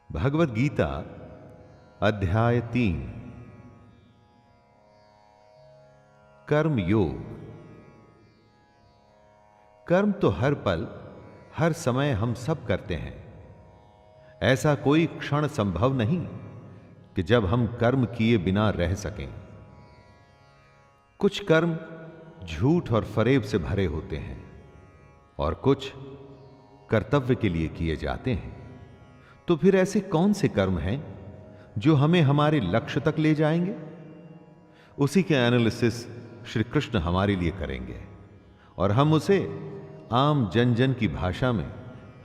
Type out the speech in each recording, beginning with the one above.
भगवद गीता अध्याय 3 कर्म योग। कर्म तो हर पल हर समय हम सब करते हैं। ऐसा कोई क्षण संभव नहीं कि जब हम कर्म किए बिना रह सकें। कुछ कर्म झूठ और फरेब से भरे होते हैं और कुछ कर्तव्य के लिए किए जाते हैं। तो फिर ऐसे कौन से कर्म हैं जो हमें हमारे लक्ष्य तक ले जाएंगे? उसी के एनालिसिस श्री कृष्ण हमारे लिए करेंगे और हम उसे आम जन जन की भाषा में,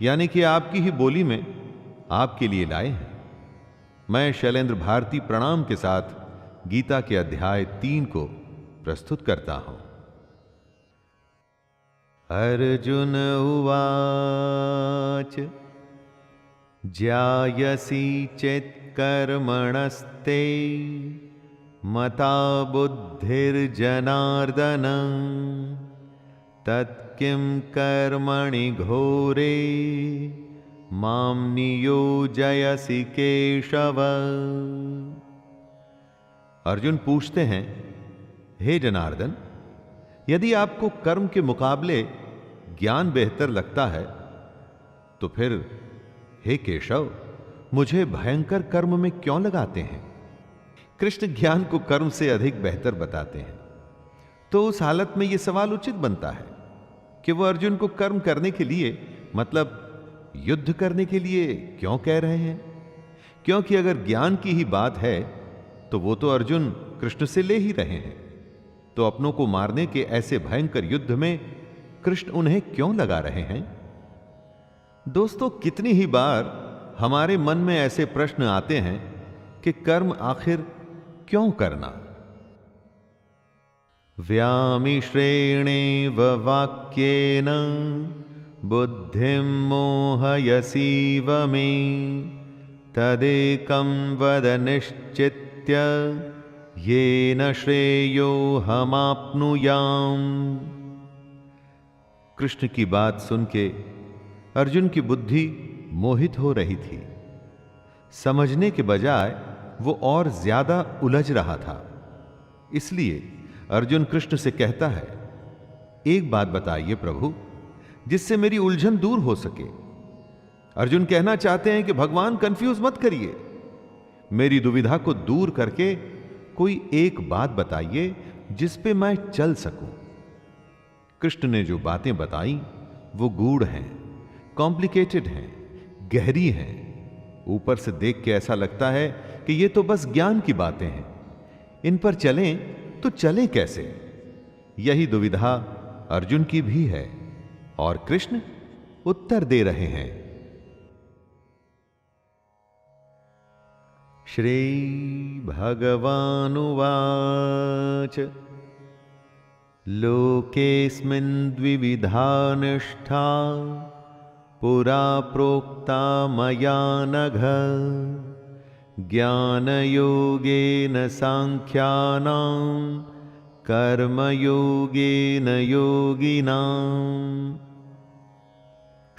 यानी कि आपकी ही बोली में आपके लिए लाए हैं। मैं शैलेंद्र भारती प्रणाम के साथ गीता के अध्याय 3 को प्रस्तुत करता हूं। अर्जुन उवाच ज्यायसी चित्कर्मणस्ते मता बुद्धिर्जनार्दन तत्किं कर्मणि घोरे मां नियोजयसि केशव। अर्जुन पूछते हैं, हे जनार्दन, यदि आपको कर्म के मुकाबले ज्ञान बेहतर लगता है तो फिर हे केशव, मुझे भयंकर कर्म में क्यों लगाते हैं? कृष्ण ज्ञान को कर्म से अधिक बेहतर बताते हैं। तो उस हालत में यह सवाल उचित बनता है कि वह अर्जुन को कर्म करने के लिए, मतलब युद्ध करने के लिए क्यों कह रहे हैं? क्योंकि अगर ज्ञान की ही बात है तो वो तो अर्जुन कृष्ण से ले ही रहे हैं। तो अपनों को मारने के ऐसे भयंकर युद्ध में कृष्ण उन्हें क्यों लगा रहे हैं? दोस्तों, कितनी ही बार हमारे मन में ऐसे प्रश्न आते हैं कि कर्म आखिर क्यों करना? व्यामिश्रेणेव वाक्येन बुद्धिं मोहयसीव मे तदेकं वद निश्चित्य येन श्रेयोऽहमाप्नुयाम्। कृष्ण की बात सुन के अर्जुन की बुद्धि मोहित हो रही थी। समझने के बजाय वो और ज्यादा उलझ रहा था। इसलिए अर्जुन कृष्ण से कहता है, एक बात बताइए प्रभु, जिससे मेरी उलझन दूर हो सके। अर्जुन कहना चाहते हैं कि भगवान कंफ्यूज मत करिए, मेरी दुविधा को दूर करके कोई एक बात बताइए जिस पे मैं चल सकूं। कृष्ण ने जो बातें बताई वो गूढ़ हैं, कॉम्प्लिकेटेड हैं, गहरी हैं। ऊपर से देख के ऐसा लगता है कि ये तो बस ज्ञान की बातें हैं, इन पर चलें तो चलें कैसे? यही दुविधा अर्जुन की भी है और कृष्ण उत्तर दे रहे हैं। श्री भगवानुवाच लोकेस्मिन् द्विविधा निष्ठा पुरा प्रोक्ता मया नघ ज्ञानयोगेन सांख्यानां कर्मयोगेन योगिनाम्।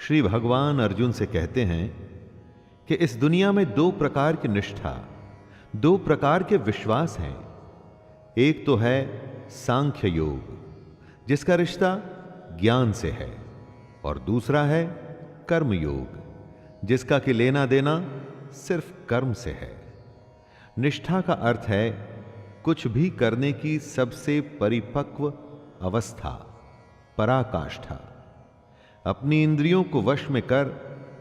श्री भगवान अर्जुन से कहते हैं कि इस दुनिया में दो प्रकार की निष्ठा, दो प्रकार के विश्वास हैं। एक तो है सांख्य योग, जिसका रिश्ता ज्ञान से है, और दूसरा है कर्म योग, जिसका कि लेना देना सिर्फ कर्म से है। निष्ठा का अर्थ है कुछ भी करने की सबसे परिपक्व अवस्था, पराकाष्ठा। अपनी इंद्रियों को वश में कर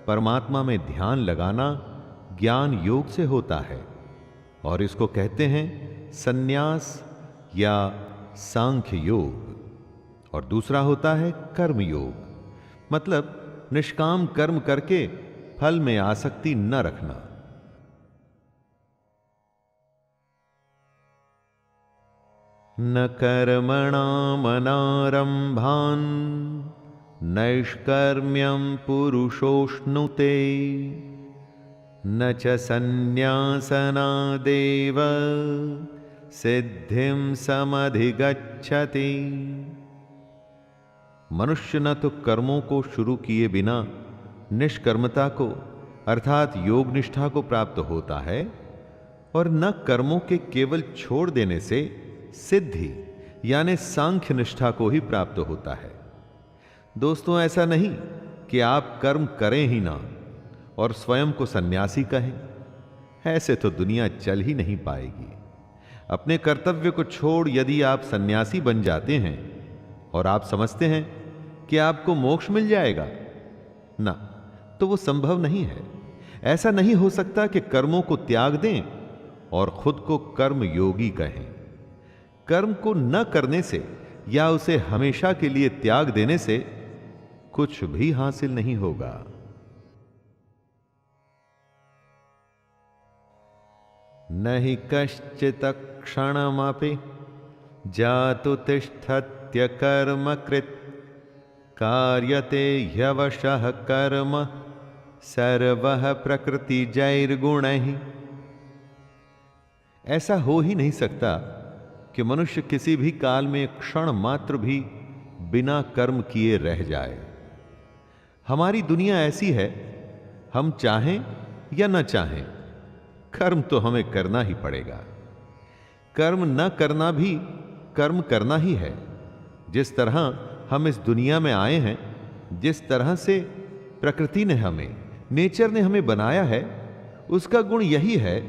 परमात्मा में ध्यान लगाना ज्ञान योग से होता है, और इसको कहते हैं संन्यास या सांख्य योग। और दूसरा होता है कर्म योग, मतलब निष्काम कर्म करके फल में आसक्ति न रखना। न कर्मणामनारंभान् नैष्कर्म्यं पुरुषोष्णुते न च संन्यासनादेव सिद्धिं समधिगच्छति। मनुष्य न तो कर्मों को शुरू किए बिना निष्कर्मता को अर्थात योग निष्ठा को प्राप्त होता है और न कर्मों के केवल छोड़ देने से सिद्धि यानी सांख्य निष्ठा को ही प्राप्त होता है। दोस्तों, ऐसा नहीं कि आप कर्म करें ही ना और स्वयं को सन्यासी कहें। ऐसे तो दुनिया चल ही नहीं पाएगी। अपने कर्तव्य को छोड़ यदि आप सन्यासी बन जाते हैं और आप समझते हैं कि आपको मोक्ष मिल जाएगा, ना, तो वो संभव नहीं है। ऐसा नहीं हो सकता कि कर्मों को त्याग दें और खुद को कर्म योगी कहें। कर्म को न करने से या उसे हमेशा के लिए त्याग देने से कुछ भी हासिल नहीं होगा। नहि कश्चित् क्षणमपि जातु तिष्ठत्य कर्म कृत् कार्यते ह्यवशः कर्म सर्वः प्रकृतिजैर्गुणैः। ऐसा हो ही नहीं सकता कि मनुष्य किसी भी काल में क्षण मात्र भी बिना कर्म किए रह जाए। हमारी दुनिया ऐसी है, हम चाहें या न चाहें, कर्म तो हमें करना ही पड़ेगा। कर्म न करना भी कर्म करना ही है। जिस तरह हम इस दुनिया में आए हैं, जिस तरह से प्रकृति ने हमें, नेचर ने हमें बनाया है, उसका गुण यही है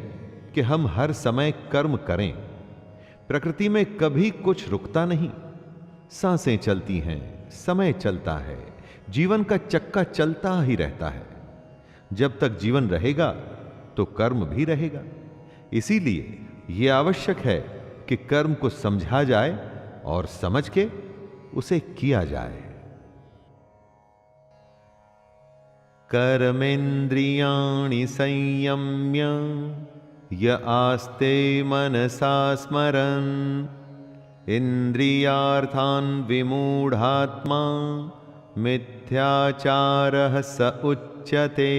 कि हम हर समय कर्म करें। प्रकृति में कभी कुछ रुकता नहीं। सांसें चलती हैं, समय चलता है, जीवन का चक्का चलता ही रहता है। जब तक जीवन रहेगा तो कर्म भी रहेगा। इसीलिए यह आवश्यक है कि कर्म को समझा जाए और समझ के उसे किया जाए। कर्मेन्द्रियाणि संयम्य य आस्ते मनसा स्मरन् इंद्रियार्थान् विमूढ़ात्मा मिथ्याचारः स उच्यते।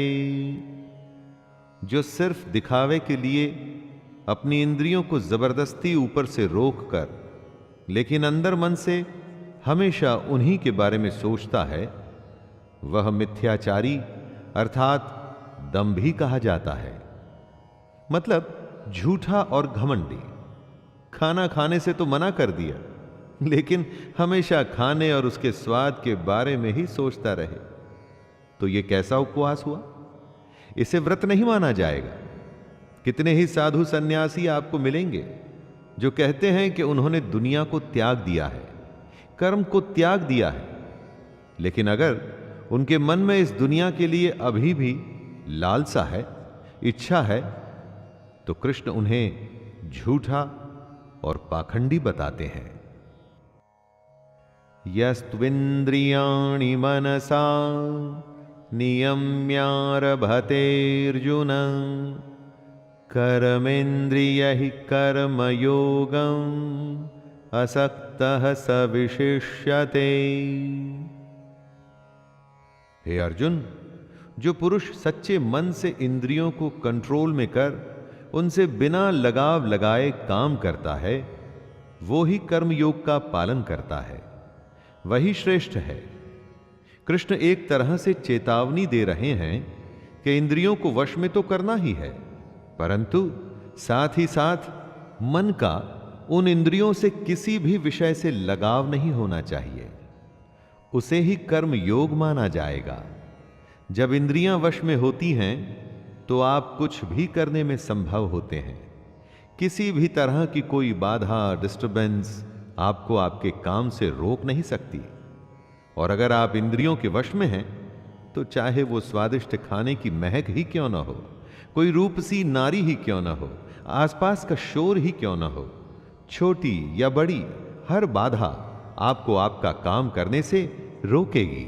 जो सिर्फ दिखावे के लिए अपनी इंद्रियों को जबरदस्ती ऊपर से रोककर लेकिन अंदर मन से हमेशा उन्हीं के बारे में सोचता है, वह मिथ्याचारी अर्थात दंभी कहा जाता है। मतलब झूठा और घमंडी। खाना खाने से तो मना कर दिया, लेकिन हमेशा खाने और उसके स्वाद के बारे में ही सोचता रहे, तो यह कैसा उपवास हुआ? इसे व्रत नहीं माना जाएगा। कितने ही साधु सन्यासी आपको मिलेंगे जो कहते हैं कि उन्होंने दुनिया को त्याग दिया है, कर्म को त्याग दिया है, लेकिन अगर उनके मन में इस दुनिया के लिए अभी भी लालसा है, इच्छा है, तो कृष्ण उन्हें झूठा और पाखंडी बताते हैं। यस्त्विन्द्रियाणि मनसा नियम्यारभतेऽर्जुन कर्मेन्द्रियैः कर्मयोगम् असक्तः स विशिष्यते। हे अर्जुन, जो पुरुष सच्चे मन से इंद्रियों को कंट्रोल में कर उनसे बिना लगाव लगाए काम करता है, वो ही कर्मयोग का पालन करता है, वही श्रेष्ठ है। कृष्ण एक तरह से चेतावनी दे रहे हैं कि इंद्रियों को वश में तो करना ही है, परंतु साथ ही साथ मन का उन इंद्रियों से किसी भी विषय से लगाव नहीं होना चाहिए। उसे ही कर्म योग माना जाएगा। जब इंद्रियां वश में होती हैं तो आप कुछ भी करने में संभव होते हैं। किसी भी तरह की कोई बाधा, डिस्टरबेंस आपको आपके काम से रोक नहीं सकती। और अगर आप इंद्रियों के वश में हैं तो चाहे वो स्वादिष्ट खाने की महक ही क्यों ना हो, कोई रूपसी नारी ही क्यों ना हो, आसपास का शोर ही क्यों ना हो, छोटी या बड़ी हर बाधा आपको आपका काम करने से रोकेगी।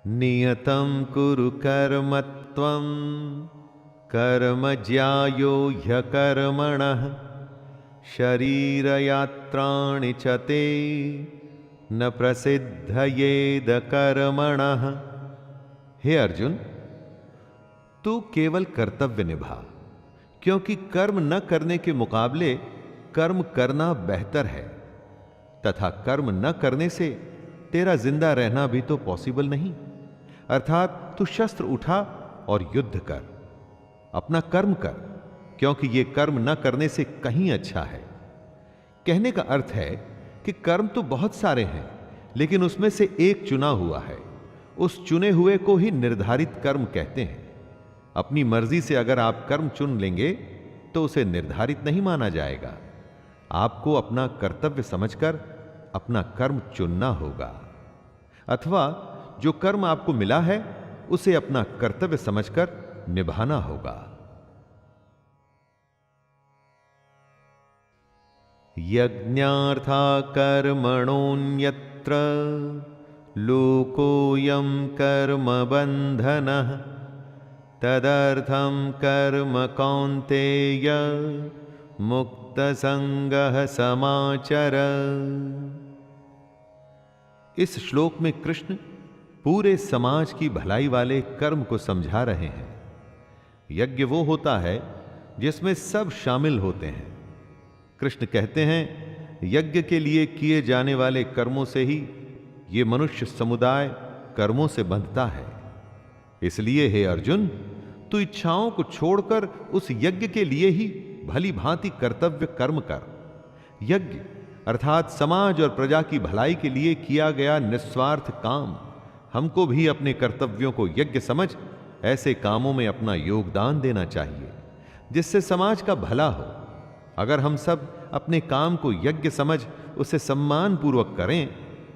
नियतं कुरु कर्म त्वं कर्म ज्यायो ह्यकर्मणः शरीरयात्राणि च ते न प्रसिद्धयेद कर्मणः। हे अर्जुन, तू केवल कर्तव्य निभा, क्योंकि कर्म न करने के मुकाबले कर्म करना बेहतर है, तथा कर्म न करने से तेरा जिंदा रहना भी तो पॉसिबल नहीं। अर्थात तू शस्त्र उठा और युद्ध कर, अपना कर्म कर, क्योंकि यह कर्म न करने से कहीं अच्छा है। कहने का अर्थ है कि कर्म तो बहुत सारे हैं, लेकिन उसमें से एक चुना हुआ है। उस चुने हुए को ही निर्धारित कर्म कहते हैं। अपनी मर्जी से अगर आप कर्म चुन लेंगे तो उसे निर्धारित नहीं माना जाएगा। आपको अपना कर्तव्य समझकर अपना कर्म चुनना होगा, अथवा जो कर्म आपको मिला है उसे अपना कर्तव्य समझकर निभाना होगा। यज्ञार्था कर्मणोऽन्यत्र लोकोऽयं कर्म बन्धनः तदर्थं कर्म कौन्तेय मुक्तसंगः समाचर। इस श्लोक में कृष्ण पूरे समाज की भलाई वाले कर्म को समझा रहे हैं। यज्ञ वो होता है जिसमें सब शामिल होते हैं। कृष्ण कहते हैं, यज्ञ के लिए किए जाने वाले कर्मों से ही ये मनुष्य समुदाय कर्मों से बंधता है। इसलिए हे अर्जुन, तू इच्छाओं को छोड़कर उस यज्ञ के लिए ही भली भांति कर्तव्य कर्म कर। यज्ञ अर्थात समाज और प्रजा की भलाई के लिए किया गया निस्वार्थ काम। हमको भी अपने कर्तव्यों को यज्ञ समझ ऐसे कामों में अपना योगदान देना चाहिए जिससे समाज का भला हो। अगर हम सब अपने काम को यज्ञ समझ उसे सम्मान पूर्वक करें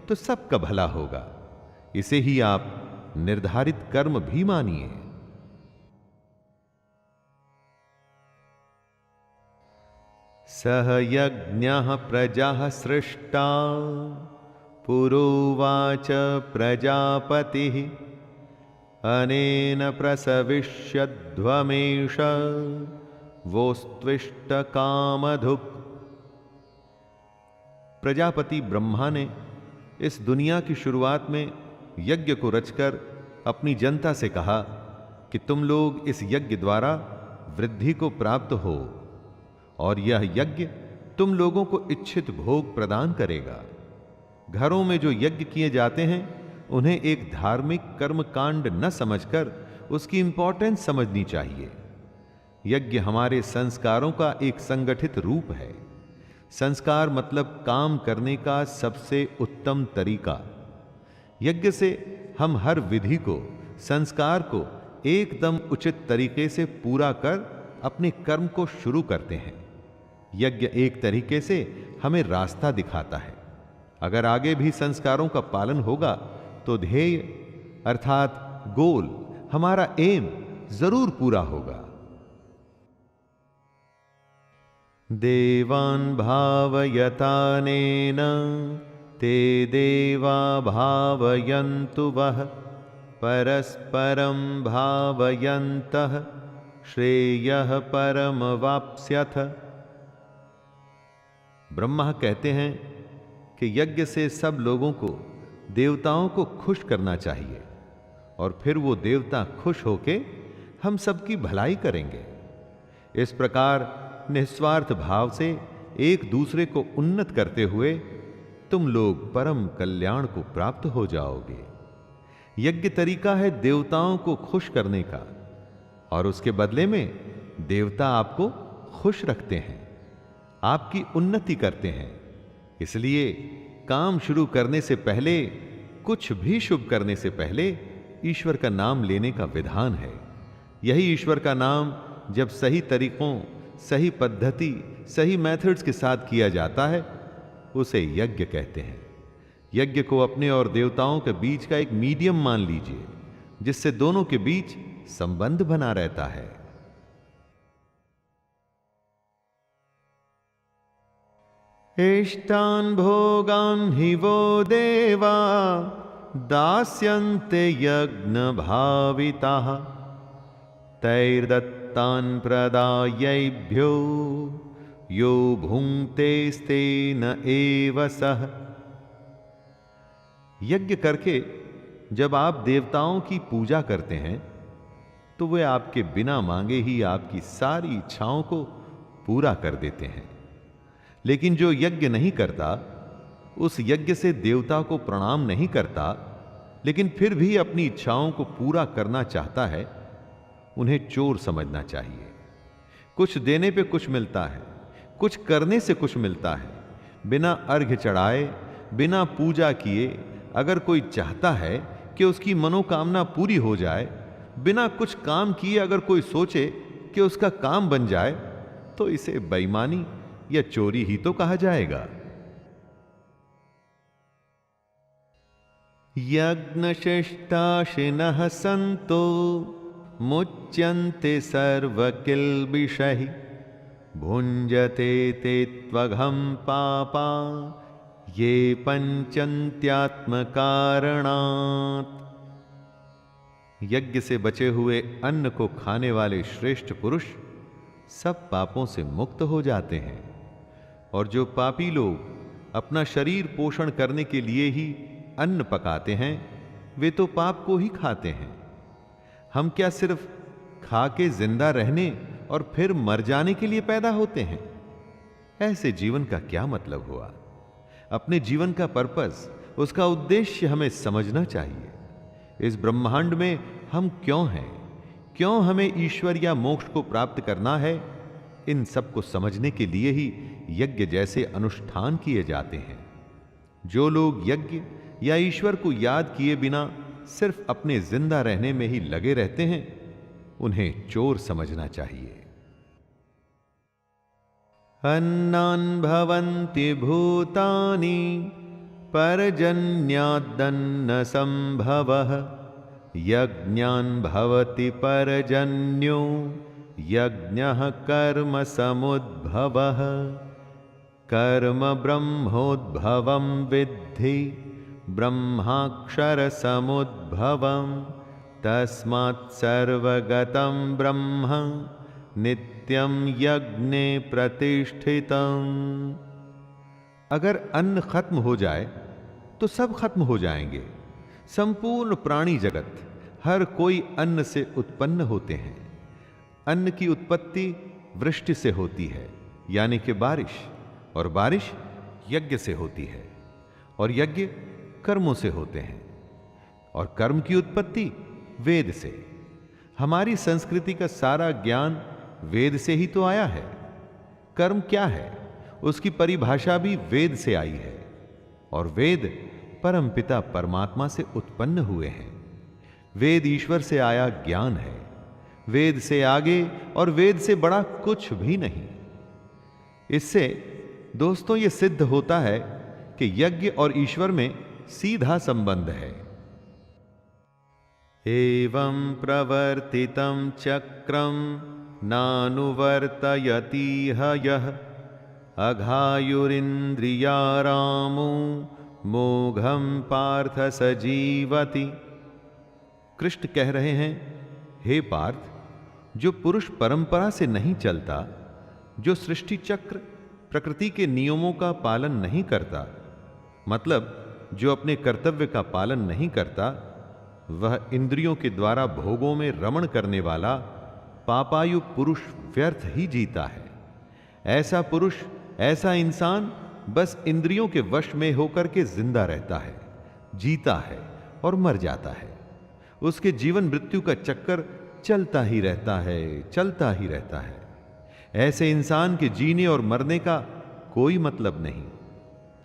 तो सबका भला होगा। इसे ही आप निर्धारित कर्म भी मानिए। सह यज्ञः प्रजाः सृष्टा पुरोवाच प्रजापतिः अनेन प्रसविष्यध्वमेष वोस्त्विष्ट कामधुक्। प्रजापति ब्रह्मा ने इस दुनिया की शुरुआत में यज्ञ को रचकर अपनी जनता से कहा कि तुम लोग इस यज्ञ द्वारा वृद्धि को प्राप्त हो और यह यज्ञ तुम लोगों को इच्छित भोग प्रदान करेगा। घरों में जो यज्ञ किए जाते हैं उन्हें एक धार्मिक कर्म कांड न समझकर उसकी इंपॉर्टेंस समझनी चाहिए। यज्ञ हमारे संस्कारों का एक संगठित रूप है। संस्कार मतलब काम करने का सबसे उत्तम तरीका। यज्ञ से हम हर विधि को, संस्कार को एकदम उचित तरीके से पूरा कर अपने कर्म को शुरू करते हैं। यज्ञ एक तरीके से हमें रास्ता दिखाता है। अगर आगे भी संस्कारों का पालन होगा तो ध्येय अर्थात गोल, हमारा एम जरूर पूरा होगा। देवान् भावयतानेन ते देवा भावयन्तु वः परस्परं भावयन्तः श्रेयः परमवाप्स्यथ। ब्रह्मा कहते हैं कि यज्ञ से सब लोगों को, देवताओं को खुश करना चाहिए और फिर वो देवता खुश होके हम सबकी भलाई करेंगे। इस प्रकार निस्वार्थ भाव से एक दूसरे को उन्नत करते हुए तुम लोग परम कल्याण को प्राप्त हो जाओगे। यज्ञ तरीका है देवताओं को खुश करने का और उसके बदले में देवता आपको खुश रखते हैं, आपकी उन्नति करते हैं। इसलिए काम शुरू करने से पहले, कुछ भी शुभ करने से पहले ईश्वर का नाम लेने का विधान है। यही ईश्वर का नाम जब सही तरीकों, सही पद्धति, सही मेथड्स के साथ किया जाता है उसे यज्ञ कहते हैं। यज्ञ को अपने और देवताओं के बीच का एक मीडियम मान लीजिए जिससे दोनों के बीच संबंध बना रहता है। इष्टान् भोगान् हि वो देवा दास्यन्ते यज्ञ भाविताः तैर्दत्तान् प्रदायैभ्यो यो भुङ्क्तेस्तेन एव सः। यज्ञ करके जब आप देवताओं की पूजा करते हैं तो वे आपके बिना मांगे ही आपकी सारी इच्छाओं को पूरा कर देते हैं। लेकिन जो यज्ञ नहीं करता उस यज्ञ से देवता को प्रणाम नहीं करता, लेकिन फिर भी अपनी इच्छाओं को पूरा करना चाहता है, उन्हें चोर समझना चाहिए। कुछ देने पे कुछ मिलता है, कुछ करने से कुछ मिलता है। बिना अर्घ्य चढ़ाए, बिना पूजा किए अगर कोई चाहता है कि उसकी मनोकामना पूरी हो जाए, बिना कुछ काम किए अगर कोई सोचे कि उसका काम बन जाए, तो इसे बेईमानी या चोरी ही तो कहा जाएगा। यज्ञशिष्टाशिनः सन्तो मुच्यन्ते सर्वकिल्बिषैः भुञ्जते ते त्वघं पापा ये पंचन्त्यात्मकारणात्। यज्ञ से बचे हुए अन्न को खाने वाले श्रेष्ठ पुरुष सब पापों से मुक्त हो जाते हैं, और जो पापी लोग अपना शरीर पोषण करने के लिए ही अन्न पकाते हैं, वे तो पाप को ही खाते हैं। हम क्या सिर्फ खा के जिंदा रहने और फिर मर जाने के लिए पैदा होते हैं? ऐसे जीवन का क्या मतलब हुआ? अपने जीवन का पर्पस, उसका उद्देश्य हमें समझना चाहिए। इस ब्रह्मांड में हम क्यों हैं, क्यों हमें ईश्वर या मोक्ष को प्राप्त करना है, इन सब को समझने के लिए ही यज्ञ जैसे अनुष्ठान किए जाते हैं। जो लोग यज्ञ या ईश्वर को याद किए बिना सिर्फ अपने जिंदा रहने में ही लगे रहते हैं, उन्हें चोर समझना चाहिए। अन्नान् भवन्ति भूतानि पर्जन्यादन्न संभवः यज्ञान् भवति पर्जन्यो यज्ञः कर्म समुद्भवः कर्म ब्रह्मोद्भवं विद्धि ब्रह्माक्षर समुद्भवं तस्मात् सर्वगतं ब्रह्म नित्यं यज्ञे प्रतिष्ठितम्। अगर अन्न खत्म हो जाए तो सब खत्म हो जाएंगे। संपूर्ण प्राणी जगत, हर कोई अन्न से उत्पन्न होते हैं। अन्न की उत्पत्ति वृष्टि से होती है, यानी कि बारिश, और बारिश यज्ञ से होती है, और यज्ञ कर्मों से होते हैं, और कर्म की उत्पत्ति वेद से। हमारी संस्कृति का सारा ज्ञान वेद से ही तो आया है। कर्म क्या है, उसकी परिभाषा भी वेद से आई है, और वेद परमपिता परमात्मा से उत्पन्न हुए हैं। वेद ईश्वर से आया ज्ञान है। वेद से आगे और वेद से बड़ा कुछ भी नहीं। इससे दोस्तों ये सिद्ध होता है कि यज्ञ और ईश्वर में सीधा संबंध है। एवं प्रवर्तितं चक्रं नानुवर्तयतीह यः अघायुरिन्द्रियारामो मोघं पार्थ सजीवति। कृष्ण कह रहे हैं, हे पार्थ, जो पुरुष परंपरा से नहीं चलता, जो सृष्टि चक्र प्रकृति के नियमों का पालन नहीं करता, मतलब जो अपने कर्तव्य का पालन नहीं करता, वह इंद्रियों के द्वारा भोगों में रमण करने वाला पापायु पुरुष व्यर्थ ही जीता है। ऐसा पुरुष, ऐसा इंसान बस इंद्रियों के वश में होकर के जिंदा रहता है, जीता है और मर जाता है। उसके जीवन मृत्यु का चक्कर चलता ही रहता है, चलता ही रहता है। ऐसे इंसान के जीने और मरने का कोई मतलब नहीं।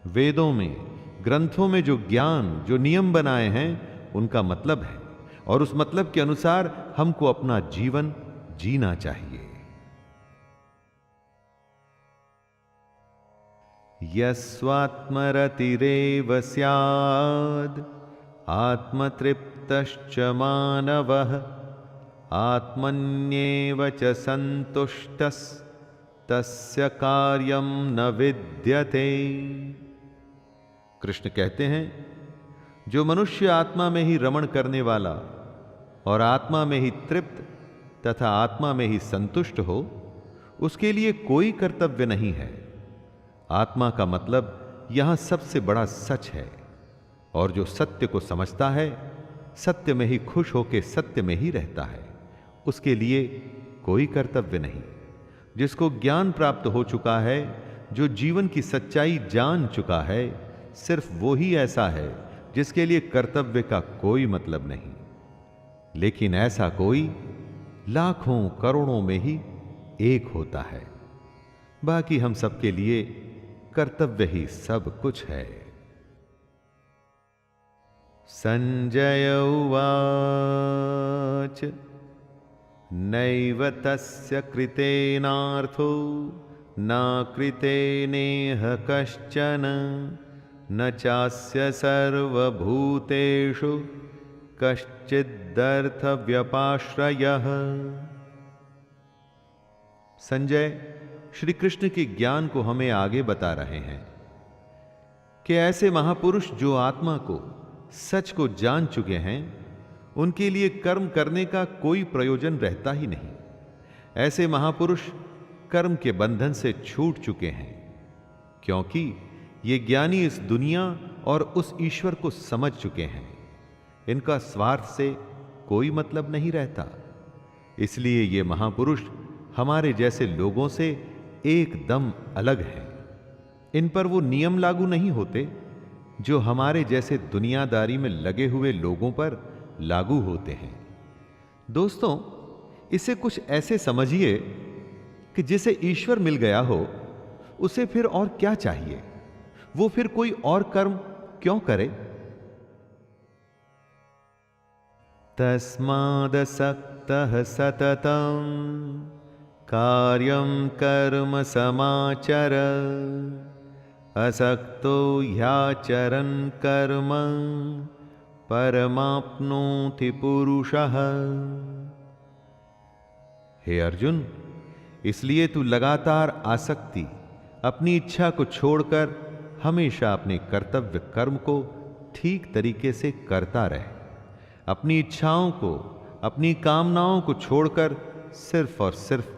वेदों में, ग्रंथों में जो ज्ञान, जो नियम बनाए हैं, उनका मतलब है, और उस मतलब के अनुसार हमको अपना जीवन जीना चाहिए। यस्वात्मरतिरेव स्याद् आत्मतृप्तश्च मानवः आत्मन्येव च सन्तुष्टस्तस्य कार्यं न विद्यते। कृष्ण कहते हैं, जो मनुष्य आत्मा में ही रमण करने वाला और आत्मा में ही तृप्त तथा आत्मा में ही संतुष्ट हो, उसके लिए कोई कर्तव्य नहीं है। आत्मा का मतलब यहां सबसे बड़ा सच है, और जो सत्य को समझता है, सत्य में ही खुश होकर सत्य में ही रहता है, उसके लिए कोई कर्तव्य नहीं। जिसको ज्ञान प्राप्त हो चुका है, जो जीवन की सच्चाई जान चुका है, सिर्फ वो ही ऐसा है जिसके लिए कर्तव्य का कोई मतलब नहीं। लेकिन ऐसा कोई लाखों करोड़ों में ही एक होता है। बाकी हम सबके लिए कर्तव्य ही सब कुछ है। संजय उवाच नैव तस्य कृतेनार्थो न कृतेनेह कश्चन न चास्य सर्वभूतेषु कश्चिदर्थ व्यपाश्रयः। संजय श्री कृष्ण के ज्ञान को हमें आगे बता रहे हैं कि ऐसे महापुरुष जो आत्मा को, सच को जान चुके हैं, उनके लिए कर्म करने का कोई प्रयोजन रहता ही नहीं। ऐसे महापुरुष कर्म के बंधन से छूट चुके हैं, क्योंकि ये ज्ञानी इस दुनिया और उस ईश्वर को समझ चुके हैं। इनका स्वार्थ से कोई मतलब नहीं रहता। इसलिए ये महापुरुष हमारे जैसे लोगों से एकदम अलग हैं। इन पर वो नियम लागू नहीं होते जो हमारे जैसे दुनियादारी में लगे हुए लोगों पर लागू होते हैं। दोस्तों, इसे कुछ ऐसे समझिए कि जिसे ईश्वर मिल गया हो, उसे फिर और क्या चाहिए? वो फिर कोई और कर्म क्यों करे? तस्मादसक्तः सततं कार्यं कर्म समाचर असक्तो ह्याचरन् कर्म परमाप्नोति पुरुषः। हे अर्जुन, इसलिए तू लगातार आसक्ति, अपनी इच्छा को छोड़कर हमेशा अपने कर्तव्य कर्म को ठीक तरीके से करता रहे। अपनी इच्छाओं को, अपनी कामनाओं को छोड़कर सिर्फ और सिर्फ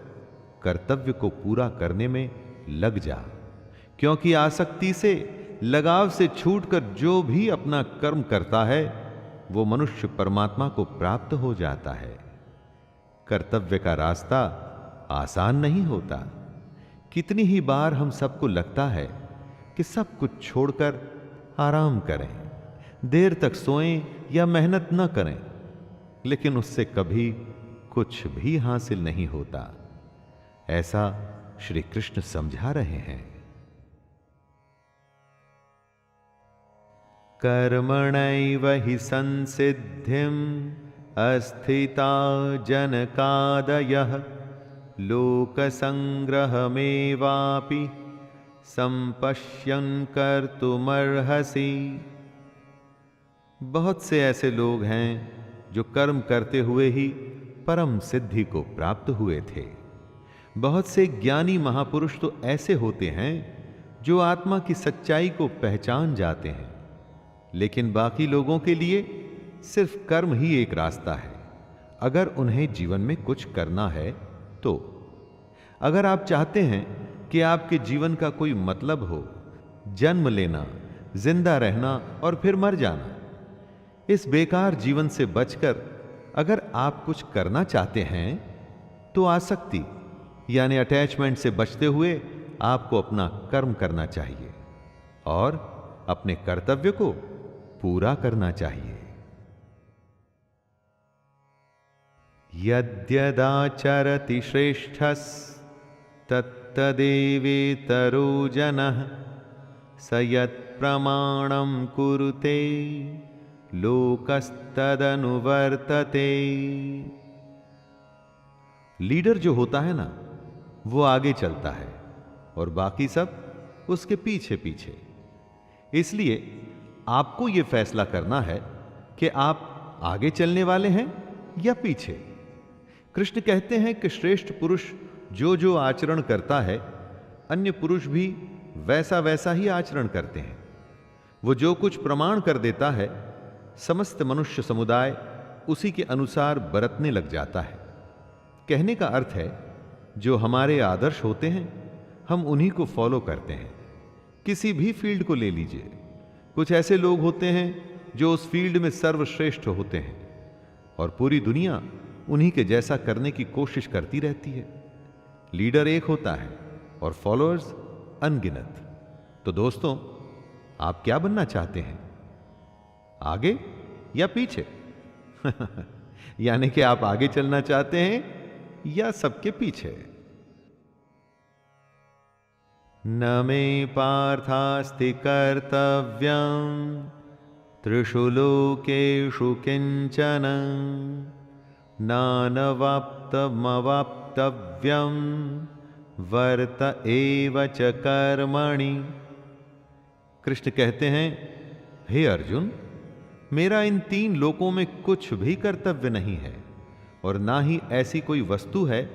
कर्तव्य को पूरा करने में लग जा, क्योंकि आसक्ति से, लगाव से छूटकर जो भी अपना कर्म करता है, वो मनुष्य परमात्मा को प्राप्त हो जाता है। कर्तव्य का रास्ता आसान नहीं होता। कितनी ही बार हम सबको लगता है कि सब कुछ छोड़कर आराम करें, देर तक सोएं या मेहनत न करें, लेकिन उससे कभी कुछ भी हासिल नहीं होता। ऐसा श्री कृष्ण समझा रहे हैं। कर्मणैव हि संसिद्धिम् अस्थिता जनकादयः लोकसंग्रहमेवापि संपश्यन् कर्तुमर्हसि। बहुत से ऐसे लोग हैं जो कर्म करते हुए ही परम सिद्धि को प्राप्त हुए थे। बहुत से ज्ञानी महापुरुष तो ऐसे होते हैं जो आत्मा की सच्चाई को पहचान जाते हैं, लेकिन बाकी लोगों के लिए सिर्फ कर्म ही एक रास्ता है अगर उन्हें जीवन में कुछ करना है तो। अगर आप चाहते हैं कि आपके जीवन का कोई मतलब हो, जन्म लेना, जिंदा रहना और फिर मर जाना, इस बेकार जीवन से बचकर अगर आप कुछ करना चाहते हैं तो आसक्ति यानी अटैचमेंट से बचते हुए आपको अपना कर्म करना चाहिए और अपने कर्तव्य को पूरा करना चाहिए। यद्यदाचरति श्रेष्ठस्तत्तदेवेतरो जनः स यत्प्रमाणं कुरुते लोकस्तदनुवर्तते। लीडर जो होता है ना, वो आगे चलता है और बाकी सब उसके पीछे पीछे। इसलिए आपको यह फैसला करना है कि आप आगे चलने वाले हैं या पीछे। कृष्ण कहते हैं कि श्रेष्ठ पुरुष जो जो आचरण करता है, अन्य पुरुष भी वैसा वैसा ही आचरण करते हैं। वो जो कुछ प्रमाण कर देता है, समस्त मनुष्य समुदाय उसी के अनुसार बरतने लग जाता है। कहने का अर्थ है, जो हमारे आदर्श होते हैं हम उन्हीं को फॉलो करते हैं। किसी भी फील्ड को ले लीजिए, कुछ ऐसे लोग होते हैं जो उस फील्ड में सर्वश्रेष्ठ होते हैं और पूरी दुनिया उन्हीं के जैसा करने की कोशिश करती रहती है। लीडर एक होता है और फॉलोअर्स अनगिनत। तो दोस्तों, आप क्या बनना चाहते हैं, आगे या पीछे? यानी कि आप आगे चलना चाहते हैं या सबके पीछे? न मे पार्थास्ति कर्तव्यं त्रिषु लोकेषु किंचन नानवाप्तमवाप्तव्यं वर्त एव च कर्मणि। कृष्ण कहते हैं, हे अर्जुन, मेरा इन 3 लोकों में कुछ भी कर्तव्य नहीं है और ना ही ऐसी कोई वस्तु है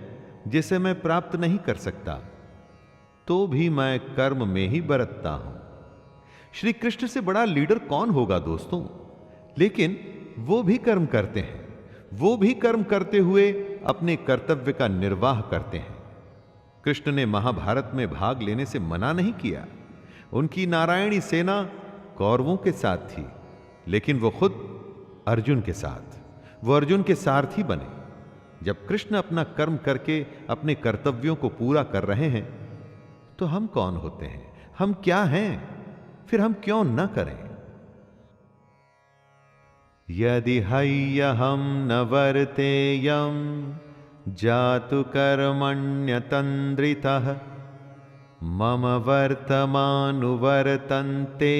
जिसे मैं प्राप्त नहीं कर सकता, तो भी मैं कर्म में ही बरतता हूं। श्री कृष्ण से बड़ा लीडर कौन होगा दोस्तों? लेकिन वो भी कर्म करते हैं, वो भी कर्म करते हुए अपने कर्तव्य का निर्वाह करते हैं। कृष्ण ने महाभारत में भाग लेने से मना नहीं किया। उनकी नारायणी सेना कौरवों के साथ थी, लेकिन वो खुद अर्जुन के साथ, वो अर्जुन के सारथी बने। जब कृष्ण अपना कर्म करके अपने कर्तव्यों को पूरा कर रहे हैं, तो हम कौन होते हैं, हम क्या हैं? फिर हम क्यों न करें? यदि हय्यहं न वर्तेयं जातु कर्मण्यतन्द्रितः मम वर्तमानुवर्तन्ते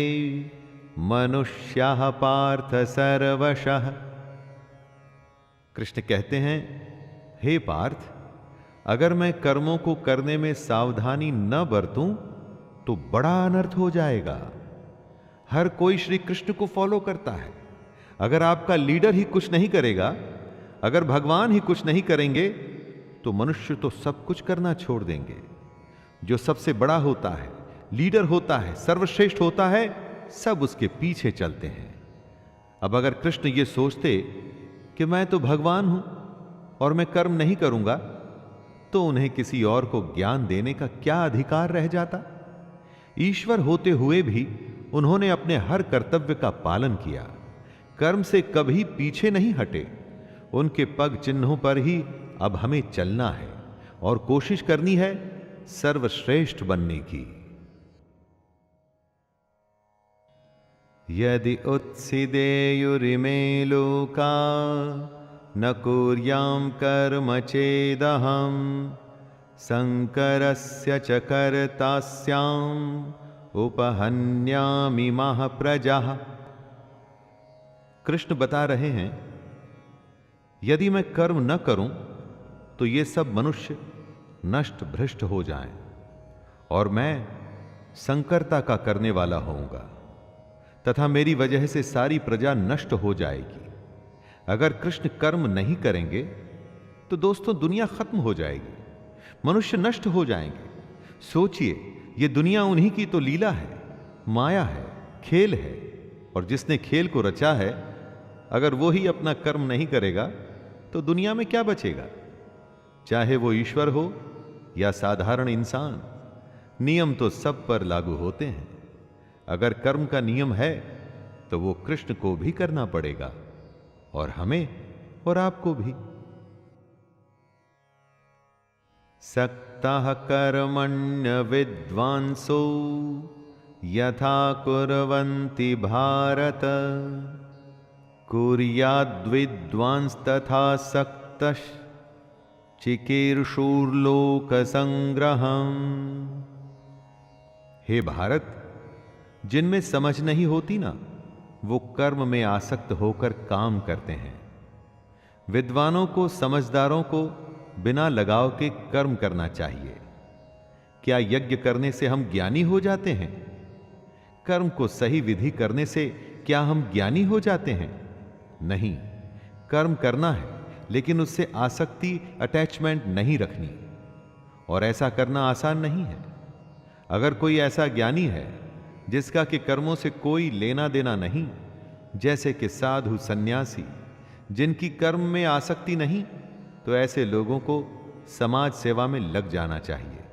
मनुष्याः पार्थ सर्वशः। कृष्ण कहते हैं, हे पार्थ, अगर मैं कर्मों को करने में सावधानी न बरतूं तो बड़ा अनर्थ हो जाएगा। हर कोई श्री कृष्ण को फॉलो करता है। अगर आपका लीडर ही कुछ नहीं करेगा, अगर भगवान ही कुछ नहीं करेंगे, तो मनुष्य तो सब कुछ करना छोड़ देंगे। जो सबसे बड़ा होता है, लीडर होता है, सर्वश्रेष्ठ होता है, सब उसके पीछे चलते हैं। अब अगर कृष्ण ये सोचते कि मैं तो भगवान हूं और मैं कर्म नहीं करूंगा, तो उन्हें किसी और को ज्ञान देने का क्या अधिकार रह जाता? ईश्वर होते हुए भी उन्होंने अपने हर कर्तव्य का पालन किया, कर्म से कभी पीछे नहीं हटे। उनके पग चिन्हों पर ही अब हमें चलना है और कोशिश करनी है सर्वश्रेष्ठ बनने की। यदि उत्सिदेयुरिमे लोका न कुर्यां कर्म चेदहं शंकरस्य च कर्तास्याम् उपहन्यामि महाप्रजाः। कृष्ण बता रहे हैं, यदि मैं कर्म न करूं तो ये सब मनुष्य नष्ट भ्रष्ट हो जाएं और मैं संकरता का करने वाला होऊंगा तथा मेरी वजह से सारी प्रजा नष्ट हो जाएगी। अगर कृष्ण कर्म नहीं करेंगे तो दोस्तों दुनिया खत्म हो जाएगी, मनुष्य नष्ट हो जाएंगे। सोचिए, ये दुनिया उन्हीं की तो लीला है, माया है, खेल है, और जिसने खेल को रचा है, अगर वो ही अपना कर्म नहीं करेगा तो दुनिया में क्या बचेगा? चाहे वो ईश्वर हो या साधारण इंसान, नियम तो सब पर लागू होते हैं। अगर कर्म का नियम है तो वो कृष्ण को भी करना पड़ेगा और हमें और आपको भी। सक्तः कर्मण्य विद्वांसो यथा कुर्वन्ति भारत कुर्याद्विद्वांस तथा सक्तः चिकीर्षुर्लोक संग्रहम्। हे भारत, जिनमें समझ नहीं होती ना, वो कर्म में आसक्त होकर काम करते हैं। विद्वानों को, समझदारों को बिना लगाव के कर्म करना चाहिए। क्या यज्ञ करने से हम ज्ञानी हो जाते हैं? कर्म को सही विधि करने से क्या हम ज्ञानी हो जाते हैं? नहीं, कर्म करना है लेकिन उससे आसक्ति, अटैचमेंट नहीं रखनी, और ऐसा करना आसान नहीं है। अगर कोई ऐसा ज्ञानी है जिसका कि कर्मों से कोई लेना देना नहीं, जैसे कि साधु, सन्यासी, जिनकी कर्म में आसक्ति नहीं, तो ऐसे लोगों को समाज सेवा में लग जाना चाहिए।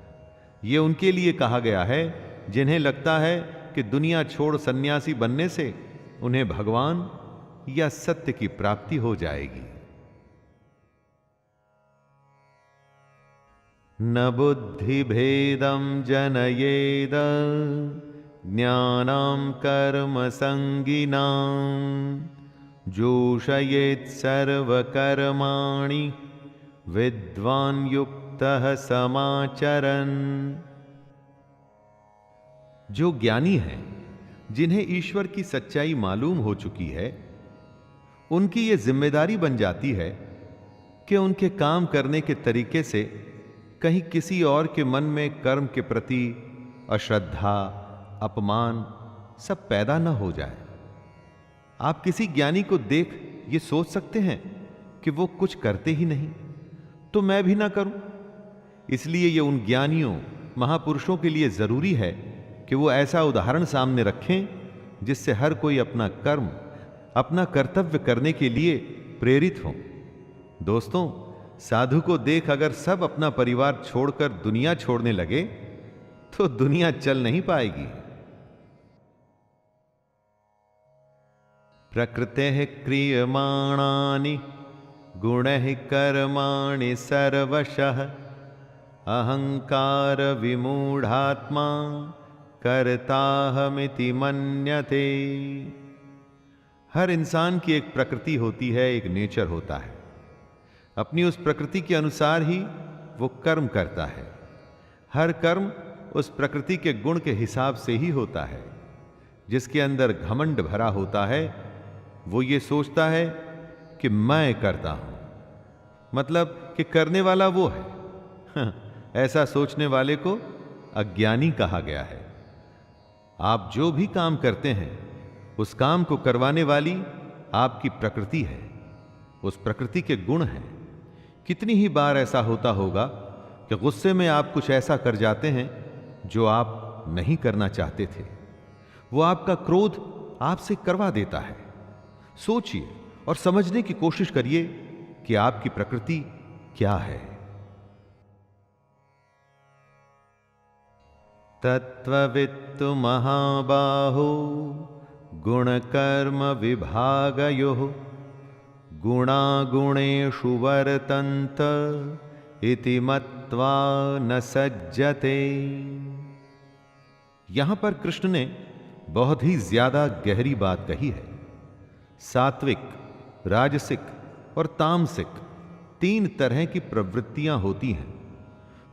ये उनके लिए कहा गया है जिन्हें लगता है कि दुनिया छोड़ सन्यासी बनने से उन्हें भगवान या सत्य की प्राप्ति हो जाएगी। न बुद्धि भेदम जनयेद ज्ञानां कर्म संगिनां जोषयेत् सर्वकर्माणि विद्वान् युक्तः समाचरन्। जो ज्ञानी हैं, जिन्हें ईश्वर की सच्चाई मालूम हो चुकी है, उनकी यह जिम्मेदारी बन जाती है कि उनके काम करने के तरीके से कहीं किसी और के मन में कर्म के प्रति अश्रद्धा, अपमान सब पैदा न हो जाए। आप किसी ज्ञानी को देख ये सोच सकते हैं कि वो कुछ करते ही नहीं, तो मैं भी ना करूं। इसलिए ये उन ज्ञानियों, महापुरुषों के लिए जरूरी है कि वो ऐसा उदाहरण सामने रखें जिससे हर कोई अपना कर्म, अपना कर्तव्य करने के लिए प्रेरित हो। दोस्तों, साधु को देख अगर सब अपना परिवार छोड़कर दुनिया छोड़ने लगे तो दुनिया चल नहीं पाएगी। प्रकृतेः क्रियमाणानि गुणैः कर्माणि सर्वशः अहंकार विमूढ़ात्मा कर्ताहमिति मन्यते। हर इंसान की एक प्रकृति होती है, एक नेचर होता है। अपनी उस प्रकृति के अनुसार ही वो कर्म करता है। हर कर्म उस प्रकृति के गुण के हिसाब से ही होता है। जिसके अंदर घमंड भरा होता है वो ये सोचता है कि मैं करता हूं, मतलब कि करने वाला वो है। ऐसा सोचने वाले को अज्ञानी कहा गया है। आप जो भी काम करते हैं उस काम को करवाने वाली आपकी प्रकृति है, उस प्रकृति के गुण हैं। कितनी ही बार ऐसा होता होगा कि गुस्से में आप कुछ ऐसा कर जाते हैं जो आप नहीं करना चाहते थे। वो आपका क्रोध आपसे करवा देता है। सोचिए और समझने की कोशिश करिए कि आपकी प्रकृति क्या है। तत्त्ववित्तु महाबाहो गुणकर्म विभागयोः गुणागुणेषु वर्तन्त इति मत्वा न सज्जते। यहां पर कृष्ण ने बहुत ही ज्यादा गहरी बात कही है। सात्विक, राजसिक और तामसिक 3 तरह की प्रवृत्तियां होती हैं।